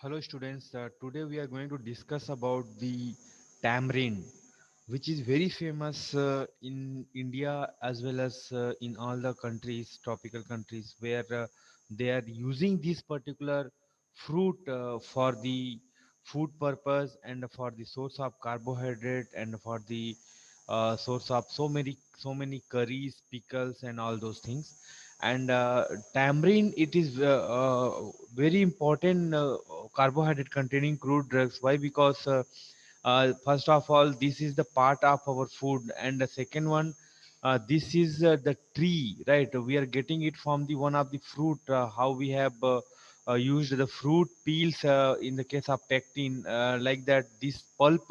Hello students, today we are going to discuss about the tamarind, which is very famous in India as well as in all the countries, tropical countries, where they are using this particular fruit for the food purpose and for the source of carbohydrate and for the source of so many curries, pickles, and all those things. And tamarind, it is very important carbohydrate containing crude drugs. Why? Because first of all, this is the part of our food, and the second one, this is the tree, right? We are getting it from the one of the fruit. How we have used the fruit peels in the case of pectin, like that. This pulp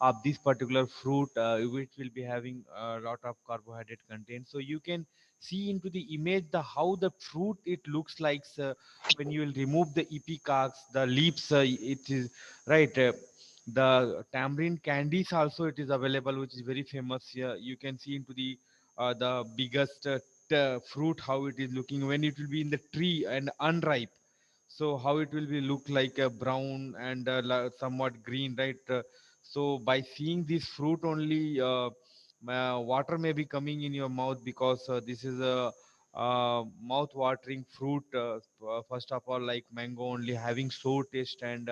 of this particular fruit, which will be having a lot of carbohydrate content. So you can see into the image the how the fruit it looks like when you will remove the epicarps, the leaves. It is right. The tamarind candies also it is available, which is very famous here. You can see into the biggest fruit how it is looking when it will be in the tree and unripe. So how it will be look like a brown and somewhat green, right? So by seeing this fruit only, water may be coming in your mouth, because this is a mouth watering fruit. First of all, like mango only having sour taste, and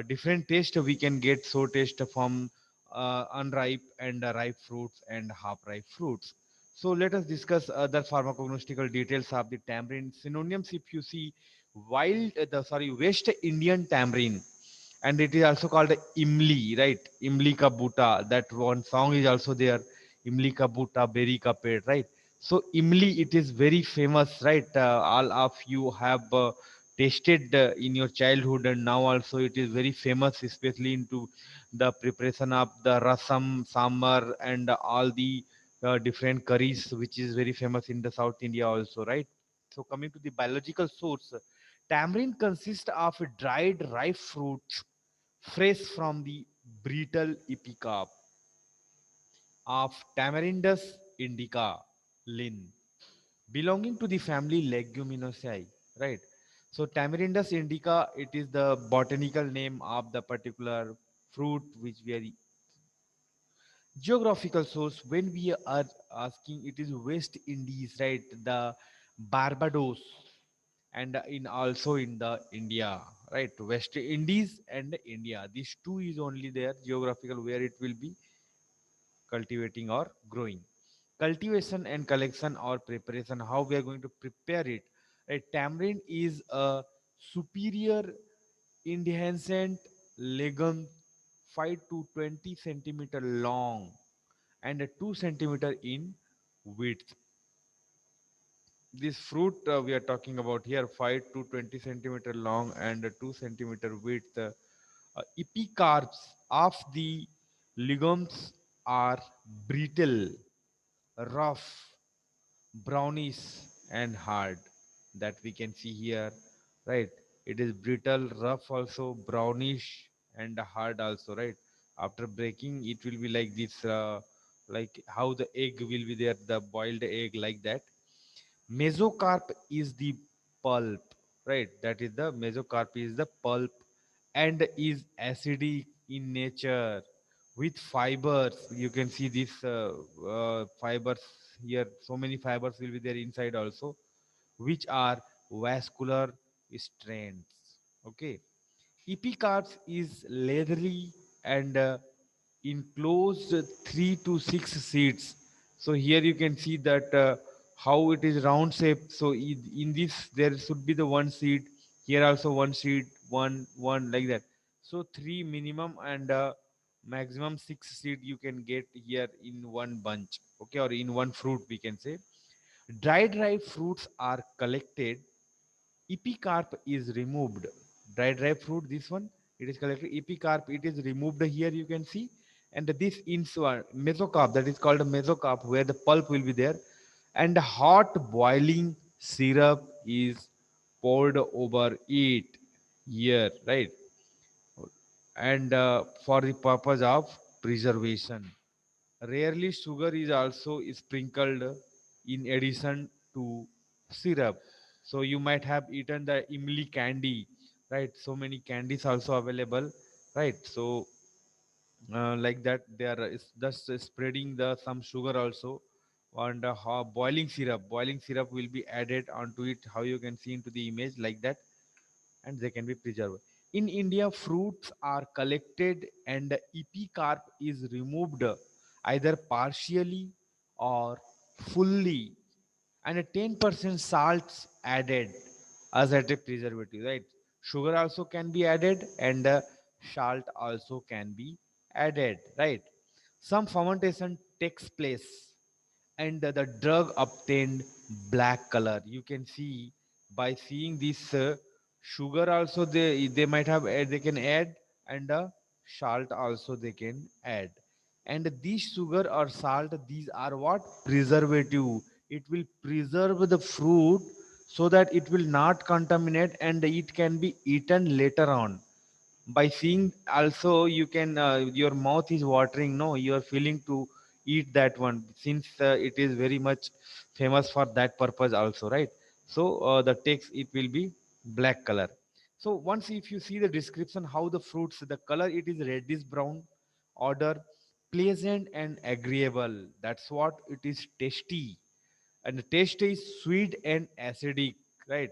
different taste we can get sour taste from unripe and ripe fruits and half ripe fruits. So let us discuss other pharmacognostical details of the tamarind synonyms. If you see, West Indian tamarind, and it is also called imli, right? Imli ka buta. That one song is also there. Imli ka buta, berry ka ped, right? So imli, it is very famous, right? All of you have tasted in your childhood, and now also it is very famous, especially into the preparation of the rasam, sambar, and all the different curries, which is very famous in the South India also, right? So coming to the biological source, tamarind consists of dried ripe fruits fresh from the brittle epicarp of Tamarindus indica, Lin, belonging to the family Leguminosae, right? So Tamarindus indica, it is the botanical name of the particular fruit which we are geographical source. When we are asking, it is West Indies, right? The Barbados, and in also in the India, right? West Indies and India, these two is only there geographical where it will be cultivating or growing. Cultivation and collection or preparation, how we are going to prepare it, right? Tamarind is a superior indehiscent legume, 5 to 20 centimeter long and 2 centimeter in width. This fruit we are talking about here, 5 to 20 centimeter long and 2 centimeter width. Epicarps of the legumes are brittle, rough, brownish, and hard. That we can see here, right? It is brittle, rough, also brownish, and hard also, right? After breaking, it will be like this, like how the egg will be there, the boiled egg, like that. Mesocarp is the pulp, right? That is the mesocarp is the pulp and is acidic in nature with fibers. You can see these fibers here. So many fibers will be there inside also, which are vascular strands. Okay. Epicarps is leathery and enclosed 3 to 6 seeds. So here you can see that how it is round shape. So in this there should be the one seed. Here also one seed, one like that. So three minimum and maximum 6 seed you can get here in one bunch. Okay, or in one fruit we can say. Dried ripe fruits are collected, epicarp is removed. Dried fruit, this one, it is collected. Epicarp, it is removed here, you can see. And this mesocarp, that is called a mesocarp, where the pulp will be there. And hot boiling syrup is poured over it here, right? And for the purpose of preservation. Rarely, sugar is also sprinkled in addition to syrup. So you might have eaten the imli candy. right? So many candies also available, right? So like that they are just spreading the some sugar also, and boiling syrup will be added onto it, how you can see into the image like that, and they can be preserved. In India, fruits are collected and the epicarp is removed either partially or fully, and a 10% salts added as a preservative, right? Sugar also can be added, and salt also can be added, right? Some fermentation takes place, and the drug obtained black color. You can see by seeing this sugar also, they might have they can add, and salt also they can add. And these sugar or salt, these are what? Preservative. It will preserve the fruit so that it will not contaminate, and it can be eaten later on. By seeing also, you can your mouth is watering, no, you are feeling to eat that one, since it is very much famous for that purpose also, right? So the text, it will be black color. So once if you see the description how the fruits, the color, it is reddish brown, odor pleasant and agreeable, that's what it is, tasty. And the taste is sweet and acidic, right?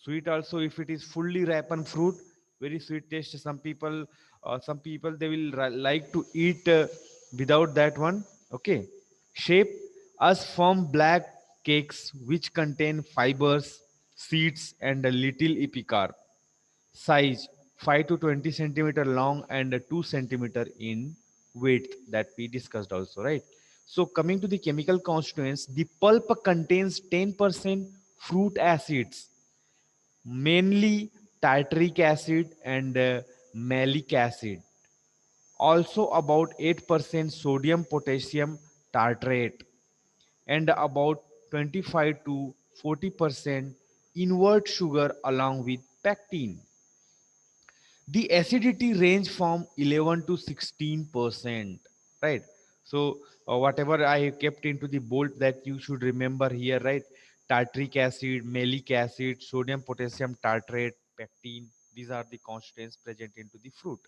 Sweet also, if it is fully ripened fruit, very sweet taste. Some people they will like to eat without that one. Okay. Shape as firm black cakes which contain fibers, seeds and a little epicarp. Size 5 to 20 centimeter long and 2 centimeter in width, that we discussed also, right? So coming to the chemical constituents, the pulp contains 10% fruit acids, mainly tartaric acid and malic acid, also about 8% sodium potassium tartrate, and about 25 to 40% invert sugar along with pectin. The acidity range from 11 to 16%, right? So whatever I kept into the bolt, that you should remember here, right? Tartaric acid, malic acid, sodium potassium tartrate, pectin, these are the constituents present into the fruit.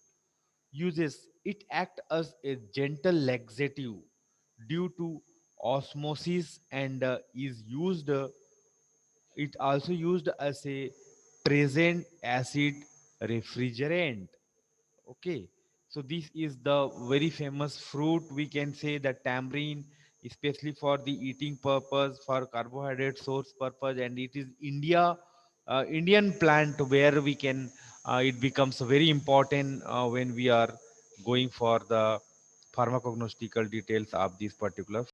Uses: it act as a gentle laxative due to osmosis, and is used it also used as a present acid refrigerant. Okay, so this is the very famous fruit. We can say that tamarind, especially for the eating purpose, for carbohydrate source purpose, and it is Indian plant where we can. It becomes very important when we are going for the pharmacognostical details of this particular